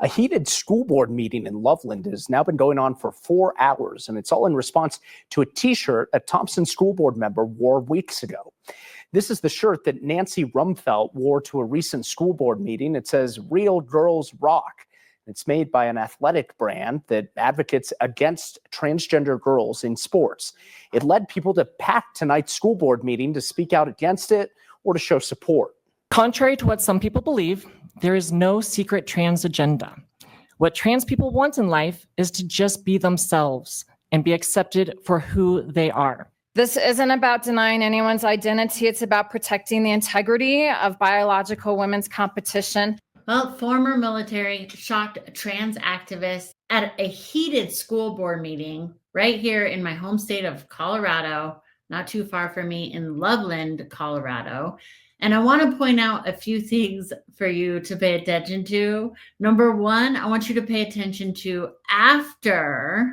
A heated school board meeting in Loveland has now been going on for 4 hours, and it's all in response to a T-shirt a Thompson school board member wore weeks ago. This is the shirt that Nancy Rumfelt wore to a recent school board meeting. It says, "Real Girls Rock." It's made by an athletic brand that advocates against transgender girls in sports. It led people to pack tonight's school board meeting to speak out against it or to show support. Contrary to what some people believe, there is no secret trans agenda. What trans people want in life is to just be themselves and be accepted for who they are. This isn't about denying anyone's identity. It's about protecting the integrity of biological women's competition. Well, former military shocked trans activists at a heated school board meeting right here in my home state of Colorado, not too far from me in Loveland, Colorado. And I want to point out a few things for you to pay attention to. Number one, I want you to pay attention to, after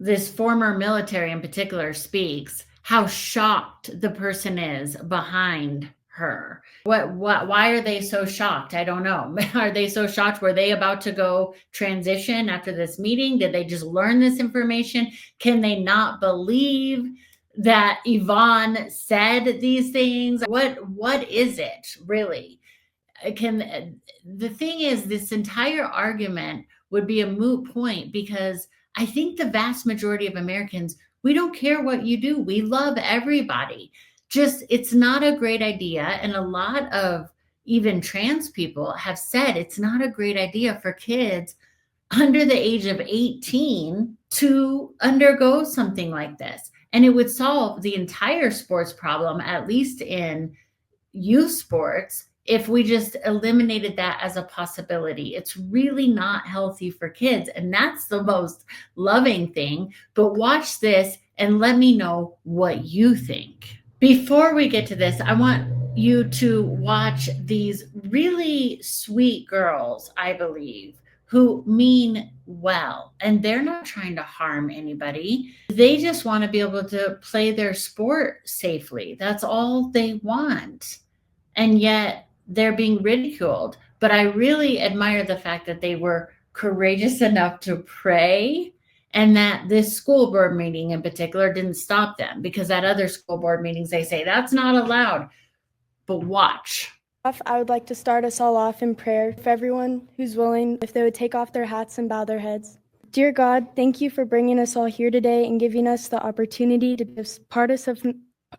this former military in particular speaks, how shocked the person is behind her. Why are they so shocked? I don't know. Are they so shocked? Were they about to go transition after this meeting? Did they just learn this information? Can they not believe that Yvonne said these things? What is it really? The thing is, this entire argument would be a moot point, because I think the vast majority of Americans, we don't care what you do. We love everybody. Just, it's not a great idea. And a lot of even trans people have said it's not a great idea for kids under the age of 18 to undergo something like this. And it would solve the entire sports problem, at least in youth sports, if we just eliminated that as a possibility. It's really not healthy for kids. And that's the most loving thing. But watch this and let me know what you think. Before we get to this, I want you to watch these really sweet girls, I believe, who mean well, and they're not trying to harm anybody. They just want to be able to play their sport safely. That's all they want. And yet they're being ridiculed. But I really admire the fact that they were courageous enough to pray, and that this school board meeting in particular didn't stop them, because at other school board meetings, they say that's not allowed. But watch. I would like to start us all off in prayer for everyone who's willing, if they would take off their hats and bow their heads. Dear God, thank you for bringing us all here today and giving us the opportunity to be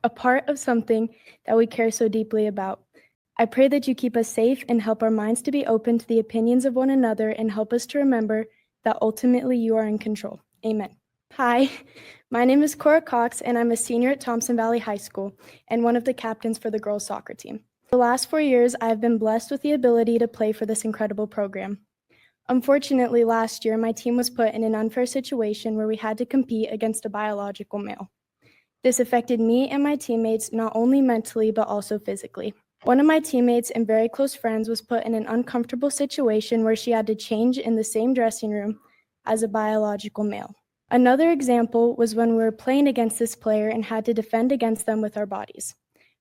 a part of something that we care so deeply about. I pray that you keep us safe and help our minds to be open to the opinions of one another, and help us to remember that ultimately you are in control. Amen. Hi, my name is Cora Cox, and I'm a senior at Thompson Valley High School and one of the captains for the girls' soccer team. The last 4 years, I have been blessed with the ability to play for this incredible program. Unfortunately, last year, my team was put in an unfair situation where we had to compete against a biological male. This affected me and my teammates not only mentally, but also physically. One of my teammates and very close friends was put in an uncomfortable situation where she had to change in the same dressing room as a biological male. Another example was when we were playing against this player and had to defend against them with our bodies.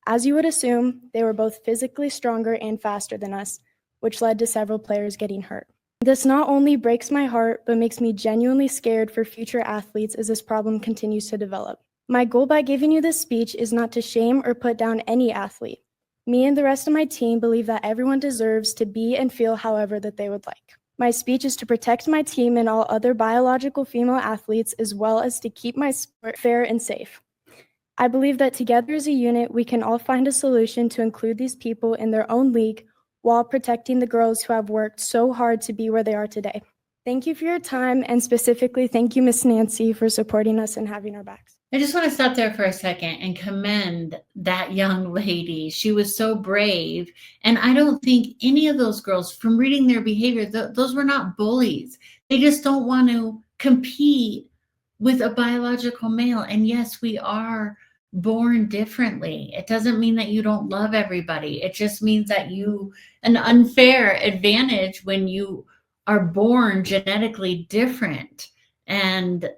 As you would assume, they were both physically stronger and faster than us, which led to several players getting hurt. This not only breaks my heart, but makes me genuinely scared for future athletes as this problem continues to develop. My goal by giving you this speech is not to shame or put down any athlete. Me and the rest of my team believe that everyone deserves to be and feel however that they would like. My speech is to protect my team and all other biological female athletes, as well as to keep my sport fair and safe. I believe that together as a unit, we can all find a solution to include these people in their own league while protecting the girls who have worked so hard to be where they are today. Thank you for your time, and specifically thank you, Miss Nancy, for supporting us and having our backs. I just want to stop there for a second and commend that young lady. She was so brave. And I don't think any of those girls, from reading their behavior, those were not bullies. They just don't want to compete with a biological male. And yes, we are born differently. It doesn't mean that you don't love everybody. It just means that an unfair advantage when you are born genetically different. And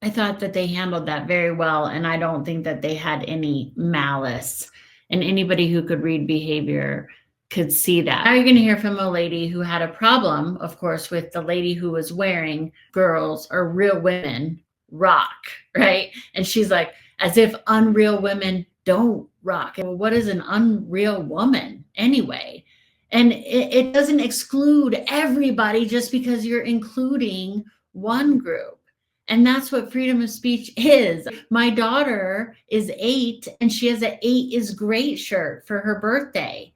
I thought that they handled that very well, and I don't think that they had any malice. And anybody who could read behavior could see that. Now you're going to hear from a lady who had a problem, of course, with the lady who was wearing girls or real women rock, right? And she's like, as if unreal women don't rock. Well, what is an unreal woman anyway? And it doesn't exclude everybody just because you're including one group. And that's what freedom of speech is. My daughter is 8 and she has an 8 is great shirt for her birthday.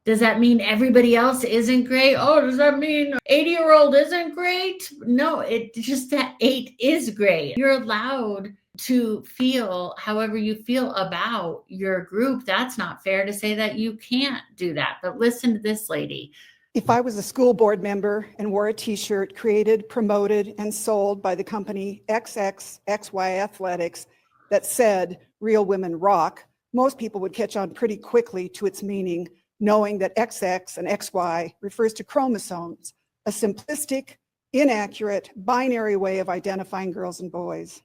Does that mean everybody else isn't great? Oh, does that mean 80-year-old isn't great? No, it's just that 8 is great. You're allowed to feel however you feel about your group. That's not fair to say that you can't do that. But listen to this lady. If I was a school board member and wore a t-shirt created, promoted, and sold by the company XXXY Athletics that said "Real Women Rock," most people would catch on pretty quickly to its meaning, knowing that XX and XY refers to chromosomes, a simplistic, inaccurate, binary way of identifying girls and boys.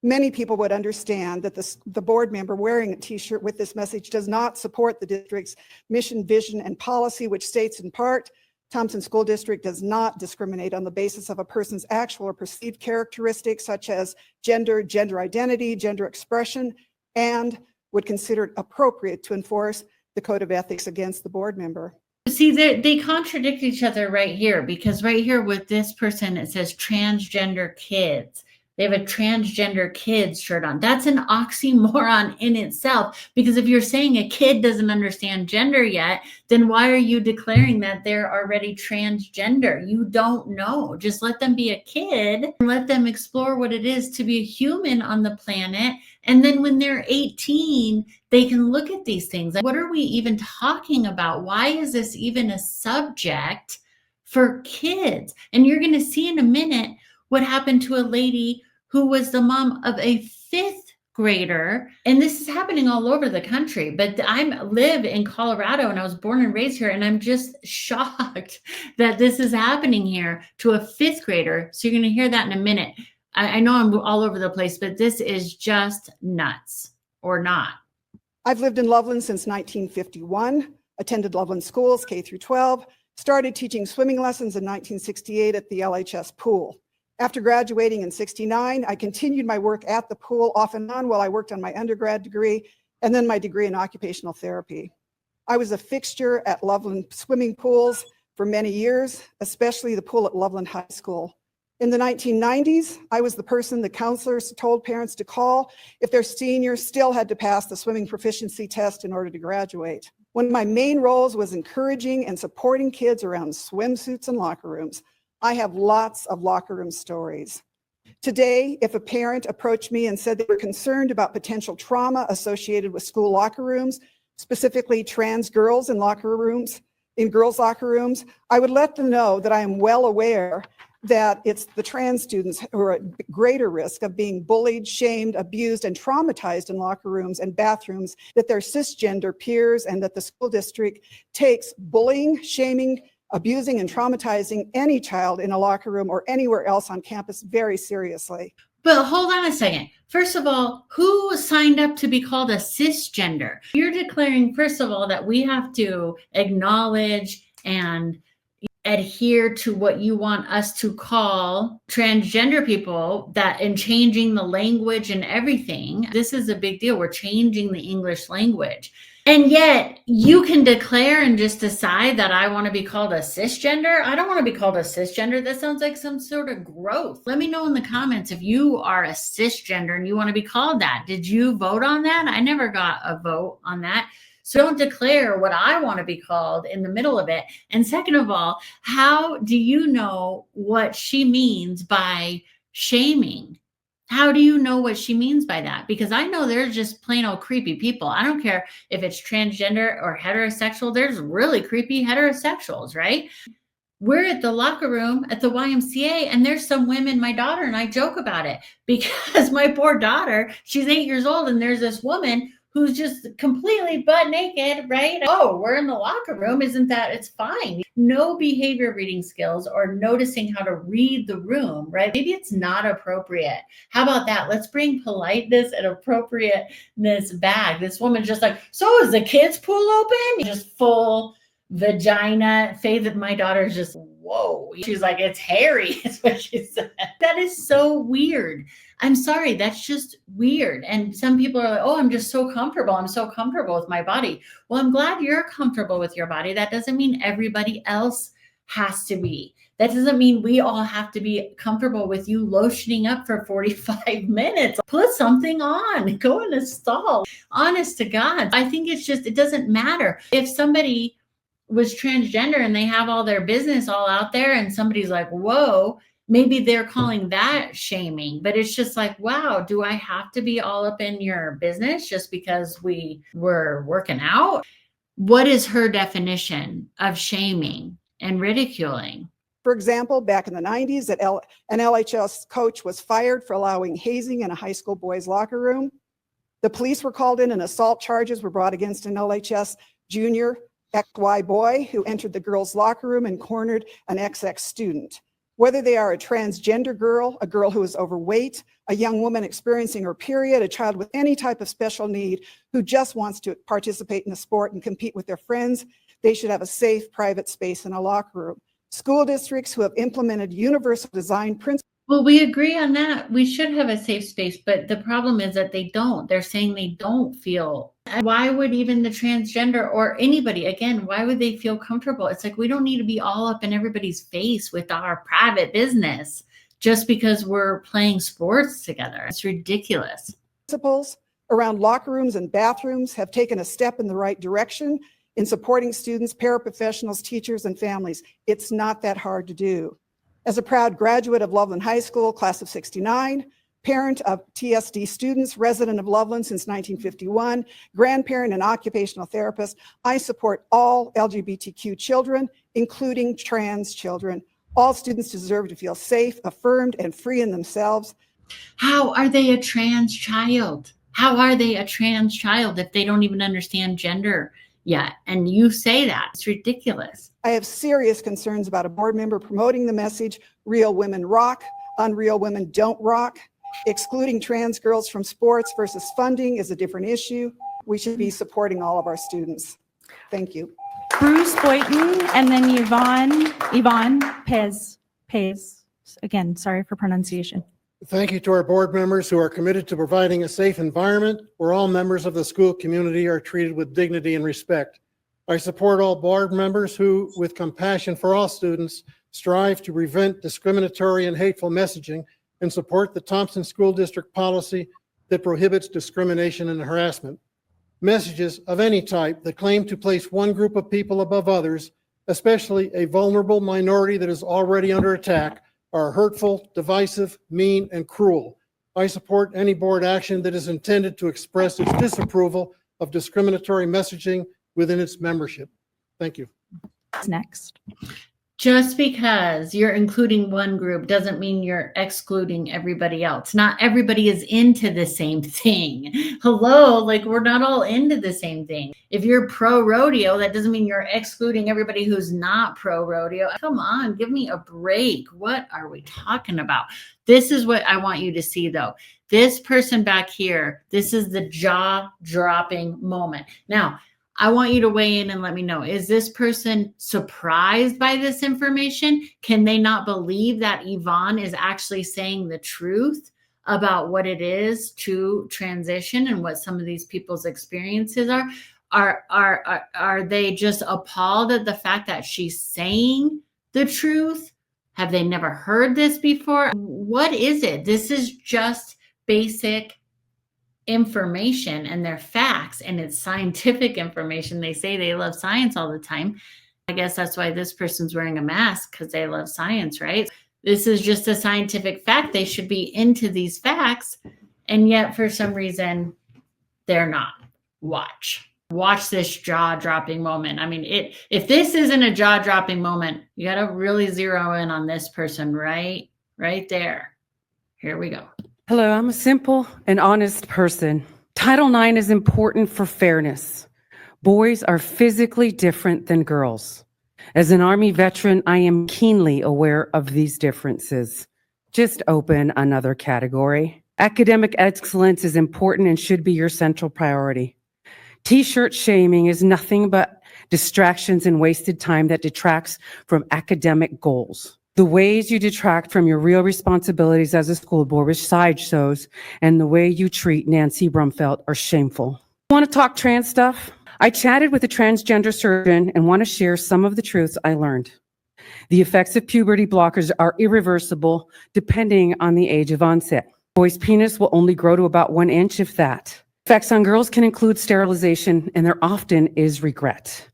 Many people would understand that the board member wearing a t-shirt with this message does not support the district's mission, vision, and policy, which states in part, Thompson School District does not discriminate on the basis of a person's actual or perceived characteristics such as gender, gender identity, gender expression, and would consider it appropriate to enforce the code of ethics against the board member. See, they contradict each other right here, because right here with this person, it says transgender kids. They have a transgender kids shirt on. That's an oxymoron in itself, because if you're saying a kid doesn't understand gender yet, then why are you declaring that they're already transgender? You don't know. Just let them be a kid and let them explore what it is to be a human on the planet. And then when they're 18, they can look at these things. What are we even talking about? Why is this even a subject for kids? And you're going to see in a minute what happened to a lady who was the mom of a 5th grader. And this is happening all over the country, but I live in Colorado and I was born and raised here. And I'm just shocked that this is happening here to a 5th grader. So you're going to hear that in a minute. I know I'm all over the place, but this is just nuts, or not. I've lived in Loveland since 1951, attended Loveland schools K through 12, started teaching swimming lessons in 1968 at the LHS pool. After graduating in '69, I continued my work at the pool off and on while I worked on my undergrad degree and then my degree in occupational therapy. I was a fixture at Loveland swimming pools for many years, especially the pool at Loveland High School. In the 1990s, I was the person the counselors told parents to call if their seniors still had to pass the swimming proficiency test in order to graduate. One of my main roles was encouraging and supporting kids around swimsuits and locker rooms. I have lots of locker room stories. Today, if a parent approached me and said they were concerned about potential trauma associated with school locker rooms, specifically trans girls in girls' locker rooms, I would let them know that I am well aware that it's the trans students who are at greater risk of being bullied, shamed, abused, and traumatized in locker rooms and bathrooms, that they're cisgender peers, and that the school district takes bullying, shaming, abusing, and traumatizing any child in a locker room or anywhere else on campus very seriously. But hold on a second. First of all, who signed up to be called a cisgender? You're declaring, first of all, that we have to acknowledge and adhere to what you want us to call transgender people, that in changing the language and everything. This is a big deal. We're changing the English language. And yet you can declare and just decide that I want to be called a cisgender. I don't want to be called a cisgender. That sounds like some sort of growth. Let me know in the comments if you are a cisgender and you want to be called that. Did you vote on that? I never got a vote on that. So don't declare what I want to be called in the middle of it. And second of all, how do you know what she means by shaming? How do you know what she means by that? Because I know there's just plain old creepy people. I don't care if it's transgender or heterosexual. There's really creepy heterosexuals, right? We're at the locker room at the YMCA and there's some women, my daughter and I joke about it because my poor daughter, she's 8 years old and there's this woman who's just completely butt naked, right? Oh, we're in the locker room. Isn't that, it's fine. No behavior reading skills or noticing how to read the room, right? Maybe it's not appropriate. How about that? Let's bring politeness and appropriateness back. This woman's just like, so is the kids' pool open? Just full vagina. Faith, my daughter's just, whoa. She's like, it's hairy, is what she said. That is so weird. I'm sorry, that's just weird. And some people are like, oh, I'm just so comfortable. I'm so comfortable with my body. Well, I'm glad you're comfortable with your body. That doesn't mean everybody else has to be. That doesn't mean we all have to be comfortable with you lotioning up for 45 minutes. Put something on, go in a stall. Honest to God, I think it's just, it doesn't matter. If somebody was transgender and they have all their business all out there and somebody's like, whoa, maybe they're calling that shaming, but it's just like, wow, do I have to be all up in your business just because we were working out? What is her definition of shaming and ridiculing? For example, back in the 90s, an LHS coach was fired for allowing hazing in a high school boys' locker room. The police were called in and assault charges were brought against an LHS junior XY boy who entered the girls' locker room and cornered an XX student. Whether they are a transgender girl, a girl who is overweight, a young woman experiencing her period, a child with any type of special need who just wants to participate in a sport and compete with their friends, they should have a safe, private space in a locker room. School districts who have implemented universal design principles. Well, we agree on that. We should have a safe space, but the problem is that they don't. They're saying they don't feel. Why would even the transgender or anybody, again, why would they feel comfortable? It's like, we don't need to be all up in everybody's face with our private business just because we're playing sports together. It's ridiculous. Principles around locker rooms and bathrooms have taken a step in the right direction in supporting students, paraprofessionals, teachers, and families. It's not that hard to do. As a proud graduate of Loveland High School, class of '69, parent of TSD students, resident of Loveland since 1951, grandparent and occupational therapist, I support all LGBTQ children, including trans children. All students deserve to feel safe, affirmed, and free in themselves. How are they a trans child? How are they a trans child if they don't even understand gender yet? And you say that. It's ridiculous. I have serious concerns about a board member promoting the message, real women rock, unreal women don't rock. Excluding trans girls from sports versus funding is a different issue. We should be supporting all of our students. Thank you. Bruce Boynton, and then Yvonne Pez. Again, sorry for pronunciation. Thank you to our board members who are committed to providing a safe environment where all members of the school community are treated with dignity and respect. I support all board members who, with compassion for all students, strive to prevent discriminatory and hateful messaging and support the Thompson School District policy that prohibits discrimination and harassment. Messages of any type that claim to place one group of people above others, especially a vulnerable minority that is already under attack, are hurtful, divisive, mean, and cruel. I support any board action that is intended to express its disapproval of discriminatory messaging within its membership. Thank you. Next. Just because you're including one group doesn't mean you're excluding everybody else. Not everybody is into the same thing. Hello, like we're not all into the same thing. If you're pro rodeo, that doesn't mean you're excluding everybody who's not pro rodeo. Come on, give me a break. What are we talking about? This is what I want you to see though. This person back here, this is the jaw-dropping moment. Now, I want you to weigh in and let me know, is this person surprised by this information? Can they not believe that Yvonne is actually saying the truth about what it is to transition and what some of these people's experiences are? Are they just appalled at the fact that she's saying the truth? Have they never heard this before? What is it? This is just basic information, and they're facts, and it's scientific information. They say they love science all the time. I guess that's why this person's wearing a mask, because they love science, right? This is just a scientific fact. They should be into these facts, and yet for some reason they're not. Watch this jaw-dropping moment. I mean, if this isn't a jaw-dropping moment, you got to really zero in on this person right there. Here we go. Hello, I'm a simple and honest person. Title IX is important for fairness. Boys are physically different than girls. As an Army veteran, I am keenly aware of these differences. Just open another category. Academic excellence is important and should be your central priority. T-shirt shaming is nothing but distractions, and wasted time that detracts from academic goals. The ways you detract from your real responsibilities as a school board with sideshows and the way you treat Nancy Rumfeld are shameful. Want to talk trans stuff? I chatted with a transgender surgeon and want to share some of the truths I learned. The effects of puberty blockers are irreversible depending on the age of onset. Boys' penis will only grow to about 1 inch, if that. Effects on girls can include sterilization, and there often is regret.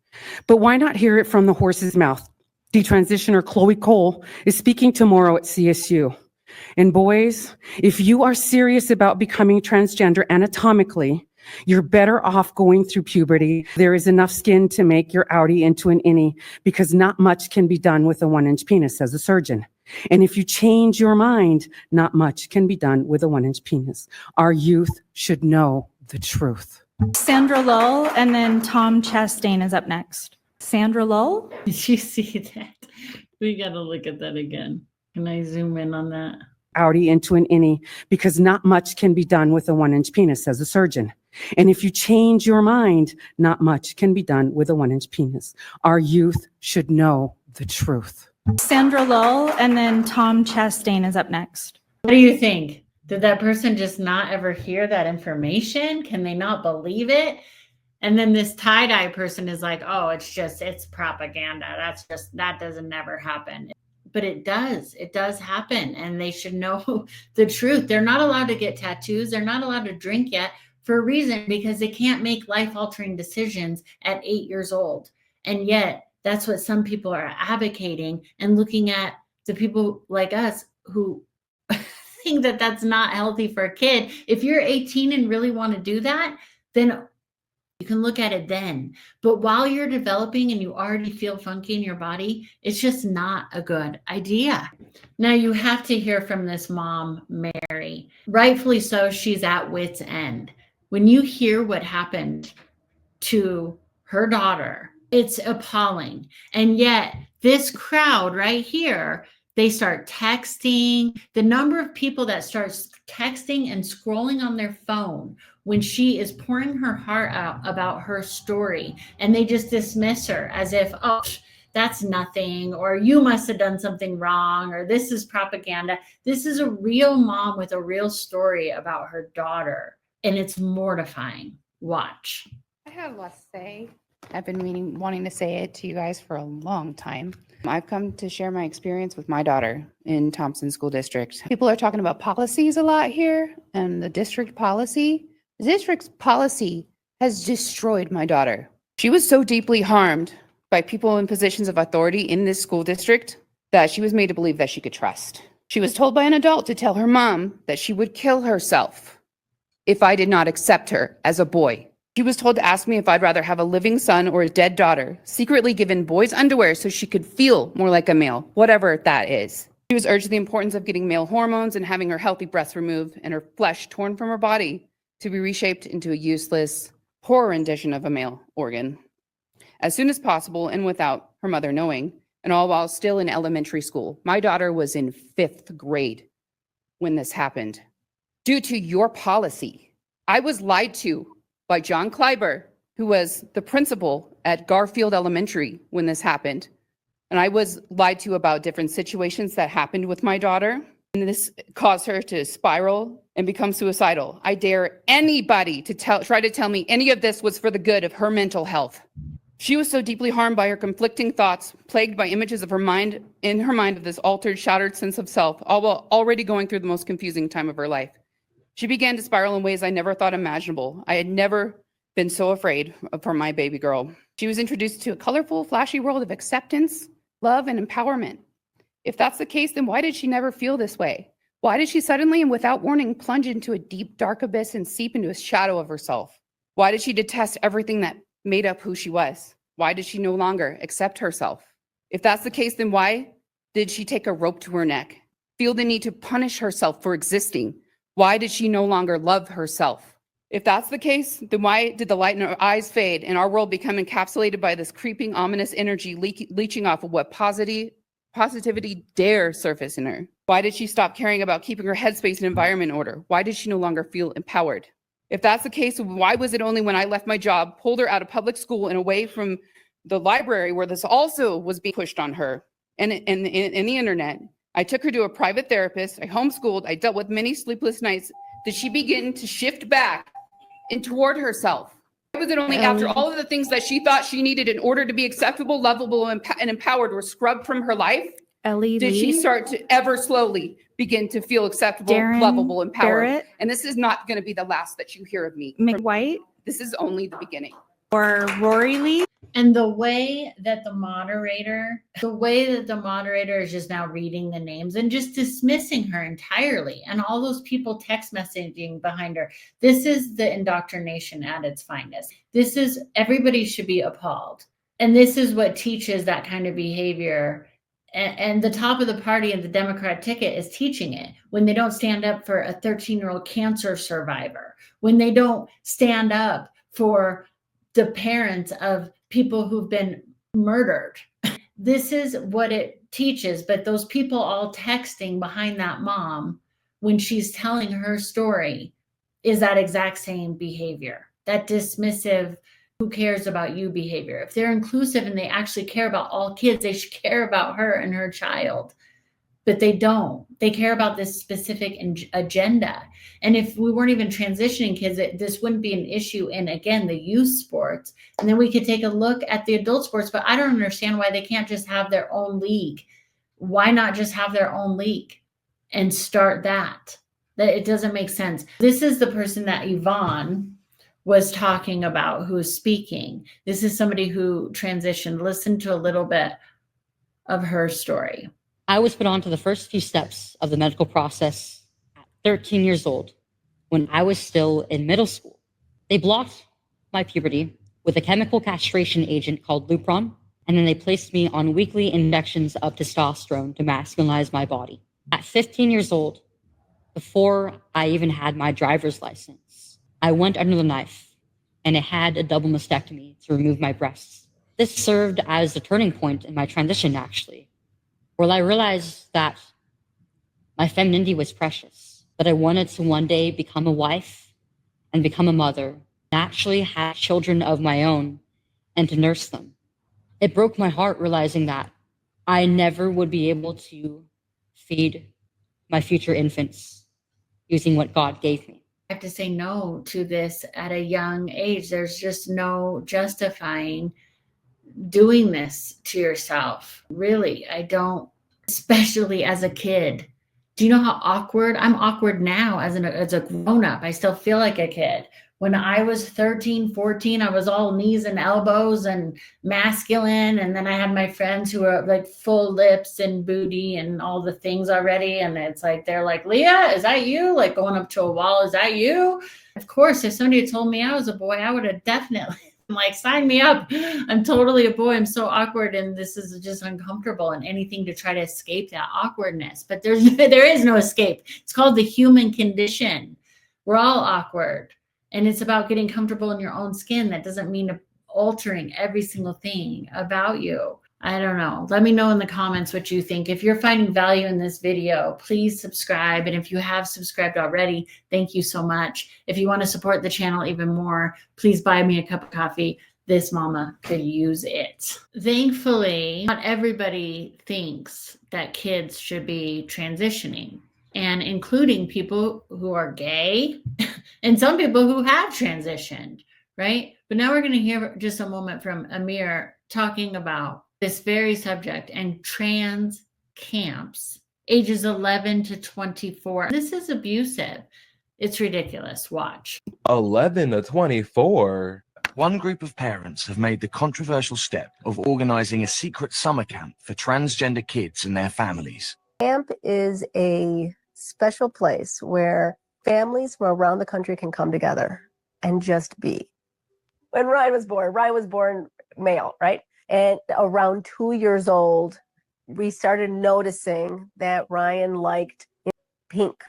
But why not hear it from the horse's mouth? Detransitioner Chloe Cole is speaking tomorrow at CSU. And boys, if you are serious about becoming transgender anatomically, you're better off going through puberty. There is enough skin to make your outie into an innie because not much can be done with a 1-inch penis, says a surgeon. And if you change your mind, not much can be done with a 1-inch penis. Our youth should know the truth. Sandra Lull, and then Tom Chastain is up next. Sandra Lull? Did you see that? We got to look at that again. Can I zoom in on that? Outie into an innie because not much can be done with a 1-inch penis, says a surgeon. And if you change your mind, not much can be done with a 1-inch penis. Our youth should know the truth. Sandra Lull, and then Tom Chastain is up next. What do you think? Did that person just not ever hear that information? Can they not believe it? And then this tie-dye person is like, oh, it's propaganda. That doesn't never happen. But it does happen. And they should know the truth. They're not allowed to get tattoos. They're not allowed to drink yet for a reason, because they can't make life-altering decisions at 8 years old. And yet that's what some people are advocating, and looking at the people like us who think that that's not healthy for a kid. If you're 18 and really want to do that, then you can look at it then. But while you're developing and you already feel funky in your body, it's just not a good idea. Now you have to hear from this mom, Mary. Rightfully so, she's at wit's end. When you hear what happened to her daughter, it's appalling. And yet this crowd right here, they start texting. The number of people that starts texting and scrolling on their phone when she is pouring her heart out about her story, and they just dismiss her as if, oh, that's nothing, or you must have done something wrong, or this is propaganda. This is a real mom with a real story about her daughter, and it's mortifying. Watch. I have a lot to say. I've been wanting to say it to you guys for a long time. I've come to share my experience with my daughter in Thompson School District. People are talking about policies a lot here, and the district policy. The district's policy has destroyed my daughter. She was so deeply harmed by people in positions of authority in this school district that she was made to believe that she could trust. She was told by an adult to tell her mom that she would kill herself if I did not accept her as a boy. She was told to ask me if I'd rather have a living son or a dead daughter, secretly given boys' underwear so she could feel more like a male, whatever that is. She was urged the importance of getting male hormones and having her healthy breasts removed and her flesh torn from her body to be reshaped into a useless, poor rendition of a male organ as soon as possible and without her mother knowing, and all while still in elementary school. My daughter was in 5th grade when this happened. Due to your policy, I was lied to by John Kleiber, who was the principal at Garfield Elementary when this happened. And I was lied to about different situations that happened with my daughter. And this caused her to spiral and become suicidal. I dare anybody to try to tell me any of this was for the good of her mental health. She was so deeply harmed by her conflicting thoughts, plagued by images of her mind, in her mind of this altered, shattered sense of self, all while already going through the most confusing time of her life. She began to spiral in ways I never thought imaginable. I had never been so afraid for my baby girl. She was introduced to a colorful, flashy world of acceptance, love, and empowerment. If that's the case, then why did she never feel this way? Why did she suddenly and without warning plunge into a deep, dark abyss and seep into a shadow of herself? Why did she detest everything that made up who she was? Why did she no longer accept herself? If that's the case, then why did she take a rope to her neck, feel the need to punish herself for existing? Why did she no longer love herself? If that's the case, then why did the light in her eyes fade and our world become encapsulated by this creeping, ominous energy leeching off of what positivity dare surface in her? Why did she stop caring about keeping her headspace and environment in order? Why did she no longer feel empowered? If that's the case, why was it only when I left my job, pulled her out of public school and away from the library where this also was being pushed on her and in the internet. I took her to a private therapist. I homeschooled. I dealt with many sleepless nights. Did she begin to shift back and toward herself? Why was it only after all of the things that she thought she needed in order to be acceptable, lovable, and empowered were scrubbed from her life? Ellie Did she Lee, start to ever slowly begin to feel acceptable, Darren lovable, empowered? Barrett, And this is not going to be the last that you hear of me. McWhite, This is only the beginning. or Rory Lee? And the way that the moderator is just now reading the names and just dismissing her entirely, and all those people text messaging behind her. This is the indoctrination at its finest. This is, everybody should be appalled. And this is what teaches that kind of behavior. And the top of the party and the Democrat ticket is teaching it when they don't stand up for a 13-year-old cancer survivor, when they don't stand up for the parents of people who've been murdered. This is what it teaches. But those people all texting behind that mom when she's telling her story is that exact same behavior, that dismissive, who cares about you behavior. If they're inclusive and they actually care about all kids, they should care about her and her child. But they don't. They care about this specific agenda. And if we weren't even transitioning kids, this wouldn't be an issue in, again, the youth sports. And then we could take a look at the adult sports. But I don't understand why they can't just have their own league. Why not just have their own league and start that? That it doesn't make sense. This is the person that Yvonne was talking about who's speaking. This is somebody who transitioned. Listen to a little bit of her story. I was put on to the first few steps of the medical process at 13 years old when I was still in middle school. They blocked my puberty with a chemical castration agent called Lupron, and then they placed me on weekly injections of testosterone to masculinize my body. At 15 years old, before I even had my driver's license, I went under the knife, and it had a double mastectomy to remove my breasts. This served as a turning point in my transition, actually. Well, I realized that my femininity was precious, that I wanted to one day become a wife and become a mother, and actually have children of my own and to nurse them. It broke my heart realizing that I never would be able to feed my future infants using what God gave me. I have to say no to this at a young age. There's just no justifying doing this to yourself. Really, I don't, especially as a kid. Do you know how awkward? I'm awkward now as a grown-up. I still feel like a kid. When I was 13, 14, I was all knees and elbows and masculine. And then I had my friends who were like full lips and booty and all the things already. And it's like, they're like, Leah, is that you? Like going up to a wall, is that you? Of course, if somebody had told me I was a boy, I would have definitely like, sign me up. I'm totally a boy. I'm so awkward. And this is just uncomfortable, and anything to try to escape that awkwardness. But there is no escape. It's called the human condition. We're all awkward. And it's about getting comfortable in your own skin. That doesn't mean altering every single thing about you. I don't know. Let me know in the comments what you think. If you're finding value in this video, please subscribe. And if you have subscribed already, thank you so much. If you want to support the channel even more, please buy me a cup of coffee. This mama could use it. Thankfully, not everybody thinks that kids should be transitioning, and including people who are gay and some people who have transitioned, right? But now we're going to hear just a moment from Amir talking about this very subject and trans camps, ages 11 to 24. This is abusive. It's ridiculous. Watch. 11 to 24. One group of parents have made the controversial step of organizing a secret summer camp for transgender kids and their families. Camp is a special place where families from around the country can come together and just be. When Ryan was born male, right? And around 2 years old, we started noticing that Ryan liked pink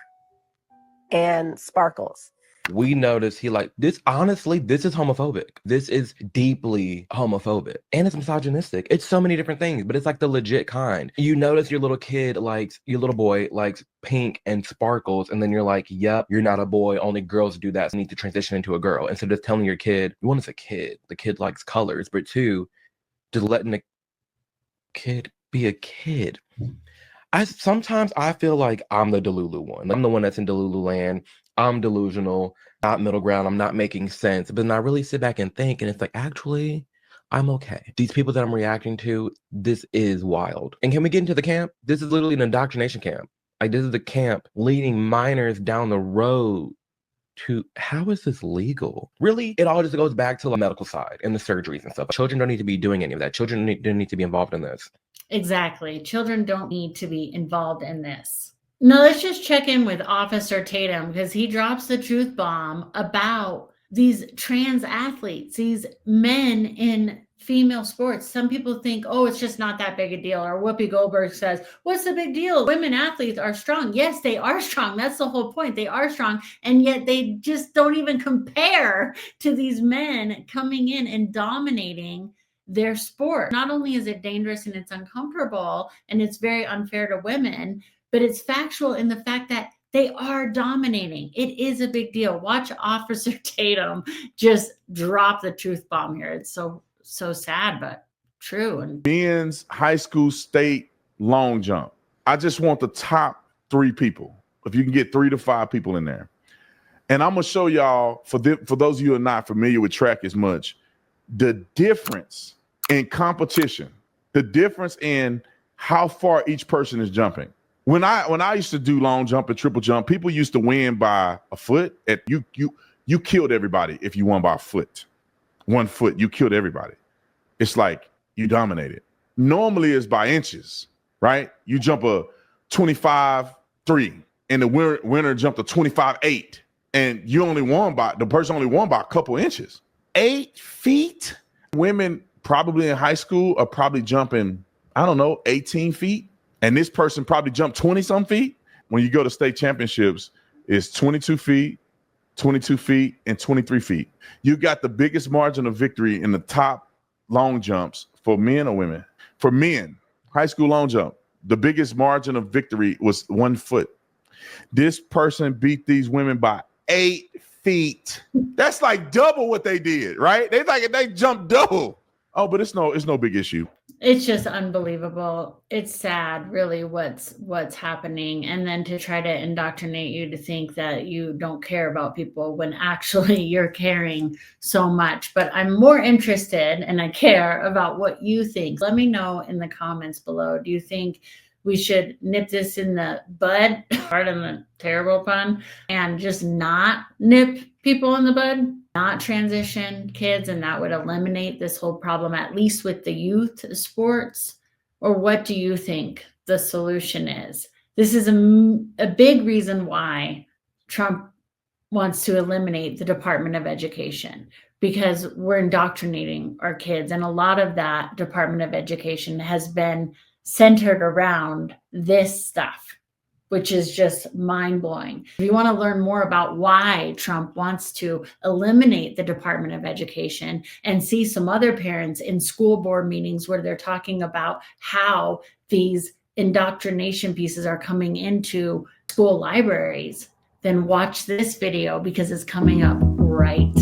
and sparkles. We noticed he liked this. Honestly, this is homophobic. This is deeply homophobic, and it's misogynistic. It's so many different things, but it's like the legit kind. You notice your little boy likes pink and sparkles, and then you're like, yep, you're not a boy. Only girls do that. So you need to transition into a girl. Instead of just telling your kid, one, it's a kid. The kid likes colors, but two, just letting a kid be a kid. Sometimes I feel like I'm the Delulu one. I'm the one that's in Delulu land. I'm delusional, not middle ground. I'm not making sense. But then I really sit back and think, and it's like, actually, I'm okay. These people that I'm reacting to, this is wild. And can we get into the camp? This is literally an indoctrination camp. Like, this is the camp leading minors down the road to, how is this legal? Really, it all just goes back to the medical side and the surgeries and stuff. Children don't need to be doing any of that. Children don't need to be involved in this. Exactly. Children don't need to be involved in this. Now, let's just check in with Officer Tatum, because he drops the truth bomb about these trans athletes, these men in female sports. Some people think, oh, it's just not that big a deal. Or Whoopi Goldberg says, what's the big deal? Women athletes are strong. Yes, they are strong. That's the whole point. They are strong. And yet they just don't even compare to these men coming in and dominating their sport. Not only is it dangerous and it's uncomfortable and it's very unfair to women, but it's factual in the fact that they are dominating. It is a big deal. Watch Officer Tatum just drop the truth bomb here. It's so sad, but true. And men's high school state long jump. I just want the top 3 people. If you can get 3 to 5 people in there. And I'm going to show y'all, for those of you who are not familiar with track as much, the difference in competition, the difference in how far each person is jumping. When I used to do long jump and triple jump, people used to win by a foot. You killed everybody if you won by a foot. 1 foot, you killed everybody. It's like you dominated. Normally it's by inches, right? You jump a 25-3 and the winner jumped a 25-8 and the person only won by a couple inches. 8 feet? Women probably in high school are probably jumping, 18 feet. And this person probably jumped 20-some feet. When you go to state championships, it's 22 feet, 22 feet, and 23 feet. You got the biggest margin of victory in the top long jumps for men or women. For men, high school long jump, the biggest margin of victory was 1 foot. This person beat these women by 8 feet. That's like double what they did, right? They jumped double. Oh, but it's no big issue. it's just unbelievable. It's sad, really, what's happening. And then to try to indoctrinate you to think that you don't care about people when actually you're caring so much. But I'm more interested, and I care about what you think. Let me know in the comments below. Do you think we should nip this in the bud, pardon the terrible pun, and just not nip people in the bud, not transition kids, and that would eliminate this whole problem, at least with the youth sports? Or what do you think the solution is? This is a big reason why Trump wants to eliminate the Department of Education, because we're indoctrinating our kids. And a lot of that Department of Education has been centered around this stuff, which is just mind-blowing. If you want to learn more about why Trump wants to eliminate the Department of Education and see some other parents in school board meetings where they're talking about how these indoctrination pieces are coming into school libraries, then watch this video because it's coming up right